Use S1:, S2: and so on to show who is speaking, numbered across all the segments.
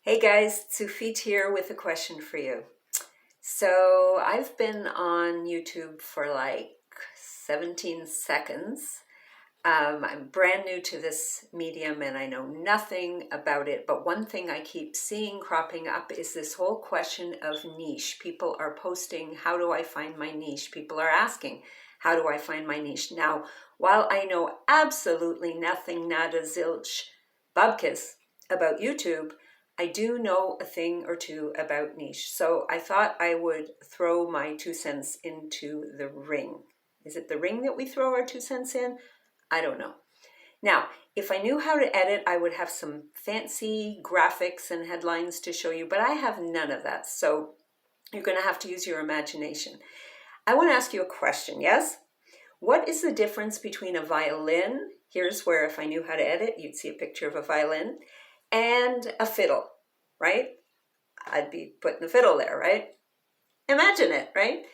S1: Hey guys, Sufit here with a question for you. So I've been on YouTube for like 17 seconds. I'm brand new to this medium and I know nothing about it, but one thing I keep seeing cropping up is this whole question of niche. People are posting, how do I find my niche? People are asking, how do I find my niche? Now, while I know absolutely nothing, nada, zilch, bubkis about YouTube, I do know a thing or two about niche. So I thought I would throw my 2 cents into the ring. Is it the ring that we throw our 2 cents in? I don't know. Now, if I knew how to edit, I would have some fancy graphics and headlines to show you, but I have none of that. So you're going to have to use your imagination. I want to ask you a question, yes? What is the difference between a violin? Here's where if I knew how to edit, you'd see a picture of a violin, and a fiddle, right? I'd be putting the fiddle there, right? Imagine it, right?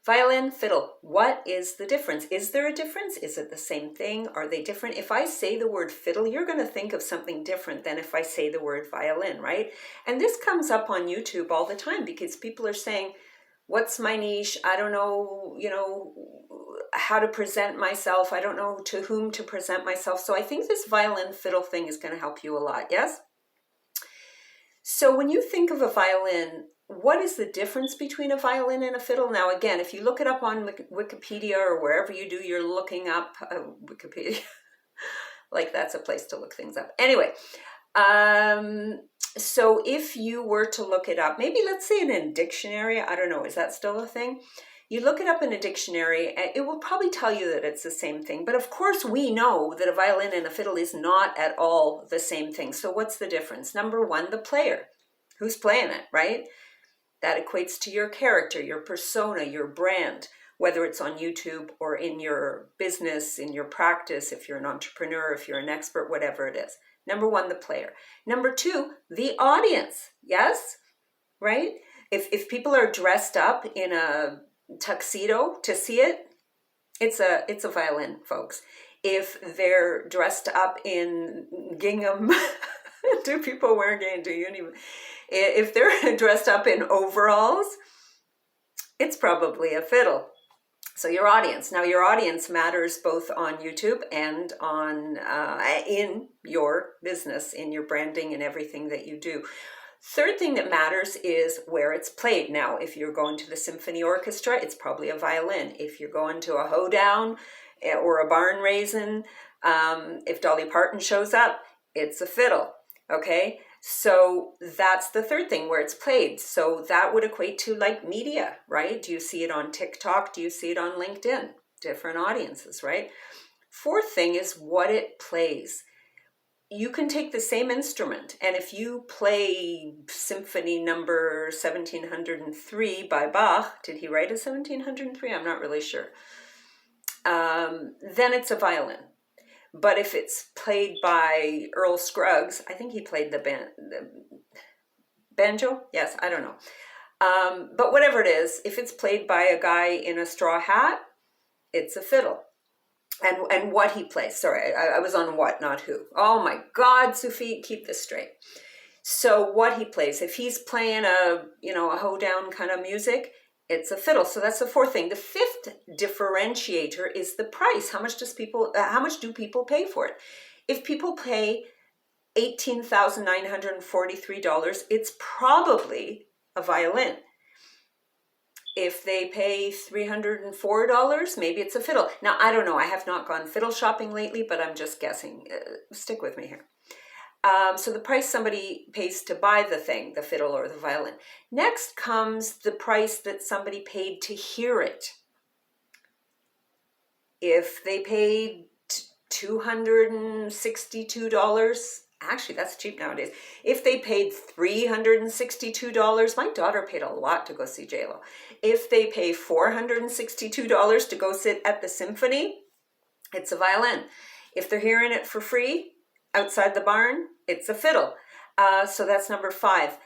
S1: Violin, fiddle, what is the difference? Is there a difference? Is it the same thing? Are they different? If I say the word fiddle, you're going to think of something different than if I say the word violin, right? And this comes up on YouTube all the time because people are saying, what's my niche? I don't know, how to present myself. I don't know to whom to present myself. So I think this violin fiddle thing is going to help you a lot, yes? So when you think of a violin, what is the difference between a violin and a fiddle? Now, again, if you look it up on Wikipedia or wherever you do, you're looking up Wikipedia. Like that's a place to look things up. Anyway, so if you were to look it up, maybe let's say in a dictionary, I don't know, is that still a thing? You look it up in a dictionary, it will probably tell you that it's the same thing. But of course, we know that a violin and a fiddle is not at all the same thing. So what's the difference? Number one, the player. Who's playing it, right? That equates to your character, your persona, your brand, whether it's on YouTube or in your business, in your practice, if you're an entrepreneur, if you're an expert, whatever it is. Number one, the player. Number two, the audience. Yes, right? If people are dressed up in a tuxedo to see it, it's a violin, folks. If they're dressed up in gingham, do people wear gingham? Do you even? If they're dressed up in overalls, it's probably a fiddle. So your audience. Now your audience matters both on YouTube and on in your business, in your branding and everything that you do. Third thing that matters is where it's played. Now, if you're going to the symphony orchestra, it's probably a violin. If you're going to a hoedown or a barn raisin, if Dolly Parton shows up, it's a fiddle, okay? So that's the third thing, where it's played. So that would equate to like media, right? Do you see it on TikTok? Do you see it on LinkedIn? Different audiences, right? Fourth thing is what it plays. You can take the same instrument, and if you play Symphony number 1703 by Bach, did he write a 1703? I'm not really sure. Then it's a violin. But if it's played by Earl Scruggs, I think he played the banjo? Yes, I don't know. But whatever it is, if it's played by a guy in a straw hat, it's a fiddle. And what he plays. Sorry, I was on what, not who. Oh my God, Sufi, keep this straight. So what he plays, if he's playing a hoedown kind of music, it's a fiddle. So that's the fourth thing. The fifth differentiator is the price. How much do people pay for it? If people pay $18,943, it's probably a violin. If they pay $304, maybe it's a fiddle. Now, I don't know. I have not gone fiddle shopping lately, but I'm just guessing. Stick with me here. So the price somebody pays to buy the thing, the fiddle or the violin. Next comes the price that somebody paid to hear it. If they paid $262, actually, that's cheap nowadays. If they paid $362, my daughter paid a lot to go see J-Lo. If they pay $462 to go sit at the symphony, it's a violin. If they're hearing it for free outside the barn, it's a fiddle. So that's number five.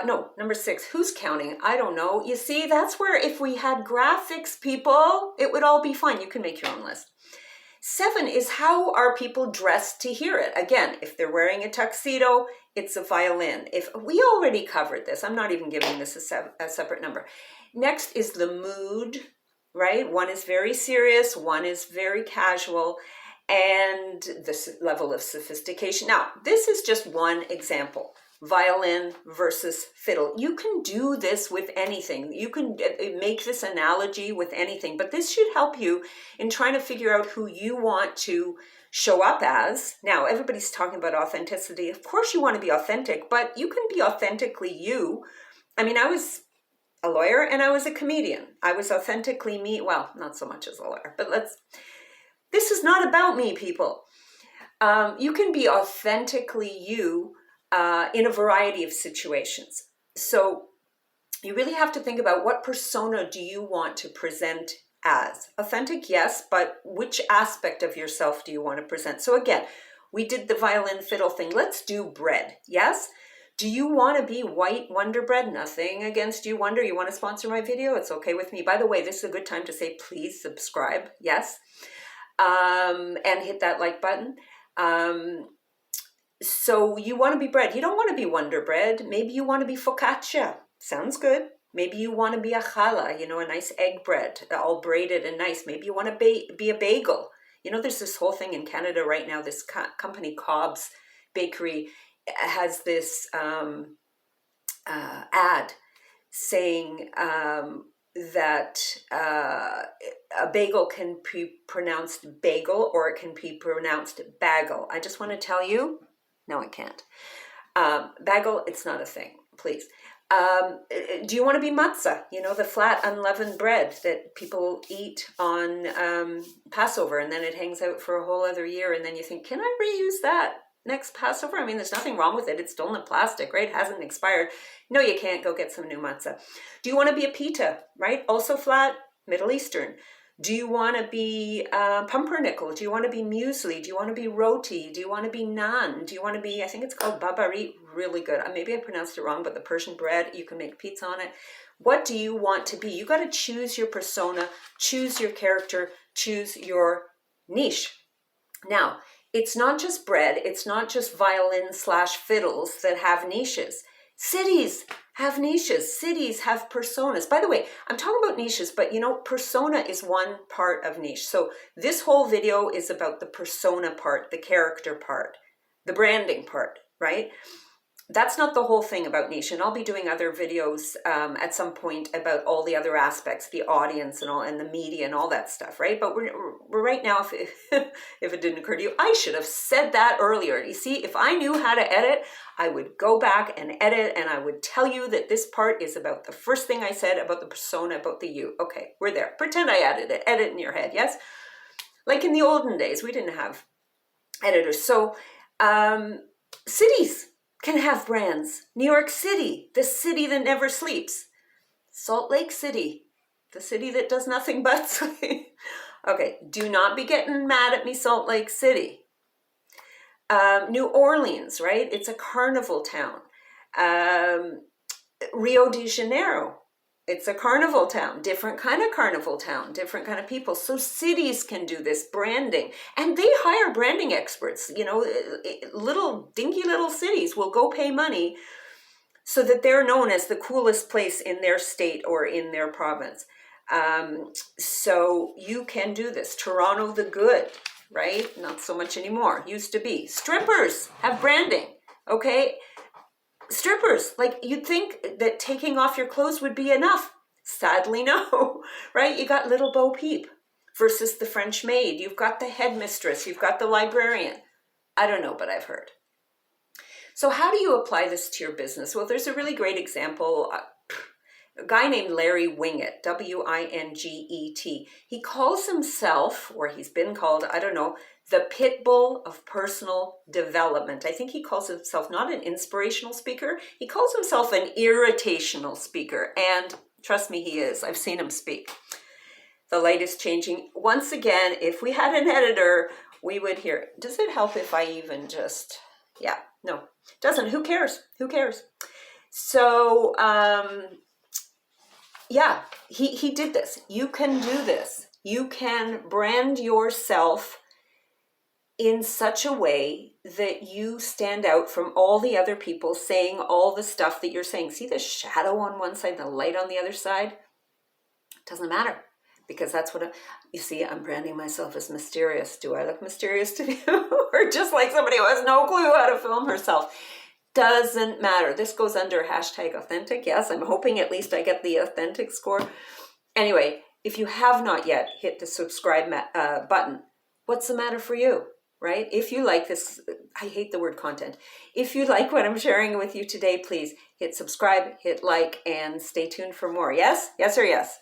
S1: Number six. Who's counting? I don't know. You see, that's where if we had graphics, people, it would all be fine. You can make your own list. 7 is how are people dressed to hear it. Again, if they're wearing a tuxedo, it's a violin. If we already covered this, I'm not even giving this a separate number. Next is the mood, right? One is very serious, one is very casual, and the level of sophistication. Now, this is just one example. Violin versus fiddle. You can do this with anything. You can make this analogy with anything, but this should help you in trying to figure out who you want to show up as. Now, everybody's talking about authenticity. Of course you want to be authentic, but you can be authentically you. I mean, I was a lawyer and I was a comedian. I was authentically me. Well, not so much as a lawyer, but this is not about me, people. You can be authentically you in a variety of situations. So you really have to think about what persona do you want to present as. Authentic, yes, but which aspect of yourself do you want to present? So again, we did the violin fiddle thing. Let's do bread, yes? Do you want to be White Wonder Bread? Nothing against you, Wonder. You want to sponsor my video? It's okay with me. By the way, this is a good time to say please subscribe, yes? And hit that like button. So you want to be bread. You don't want to be Wonder Bread. Maybe you want to be focaccia. Sounds good. Maybe you want to be a challah, a nice egg bread, all braided and nice. Maybe you want to be a bagel. There's this whole thing in Canada right now. This company, Cobb's Bakery, has this ad saying that a bagel can be pronounced bagel or it can be pronounced bagel. I just want to tell you, no, I can't. Bagel, it's not a thing, please. Do you want to be matzah? The flat unleavened bread that people eat on Passover, and then it hangs out for a whole other year, and then you think, can I reuse that next Passover? I mean, there's nothing wrong with it. It's still in plastic, right? It hasn't expired. No, you can't. Go get some new matzah. Do you want to be a pita, right? Also flat, Middle Eastern. Do you want to be pumpernickel? Do you want to be muesli? Do you want to be roti? Do you want to be naan? Do you want to be, I think it's called babari, really good. Maybe I pronounced it wrong, but the Persian bread, you can make pizza on it. What do you want to be? You got to choose your persona, choose your character, choose your niche. Now, it's not just bread, it's not just violin/fiddles that have niches. Cities have niches. Cities have personas. By the way, I'm talking about niches, but persona is one part of niche. So this whole video is about the persona part, the character part, the branding part, right? That's not the whole thing about niche, and I'll be doing other videos at some point about all the other aspects, the audience and all, and the media and all that stuff, right? But we're right now, if it didn't occur to you, I should have said that earlier. You see, if I knew how to edit, I would go back and edit, and I would tell you that this part is about the first thing I said about the persona, about the you. Okay, we're there. Pretend I added it. Edit in your head, yes? Like in the olden days, we didn't have editors. So cities can have brands. New York City, the city that never sleeps. Salt Lake City, the city that does nothing but sleep. Okay, do not be getting mad at me, Salt Lake City. New Orleans, right? It's a carnival town. Rio de Janeiro, it's a carnival town, different kind of carnival town, different kind of people. So cities can do this branding, and they hire branding experts. Little dinky little cities will go pay money so that they're known as the coolest place in their state or in their province. So you can do this. Toronto the Good, right? Not so much anymore. Used to be. Strippers have branding, okay? Strippers, like you'd think that taking off your clothes would be enough. Sadly, no, right? You got Little Bo Peep versus the French maid. You've got the headmistress. You've got the librarian. I don't know, but I've heard. So how do you apply this to your business? Well, there's a really great example. A guy named Larry Winget, W-I-N-G-E-T. He calls himself, or he's been called, I don't know, the pit bull of personal development. I think he calls himself not an inspirational speaker. He calls himself an irritational speaker. And trust me, he is. I've seen him speak. The light is changing. Once again, if we had an editor, we would hear. Does it help if I even just, yeah, no, doesn't. Who cares? Who cares? So, yeah, he did this. You can do this. You can brand yourself in such a way that you stand out from all the other people saying all the stuff that you're saying. See the shadow on one side, the light on the other side? It doesn't matter, because that's what you see. I'm branding myself as mysterious. Do I look mysterious to you? Or just like somebody who has no clue how to film herself? Doesn't matter. This goes under hashtag authentic. Yes, I'm hoping at least I get the authentic score. Anyway, if you have not yet hit the subscribe button, what's the matter for you, right? If you like this, I hate the word content. If you like what I'm sharing with you today, please hit subscribe, hit like, and stay tuned for more. Yes? Yes or yes?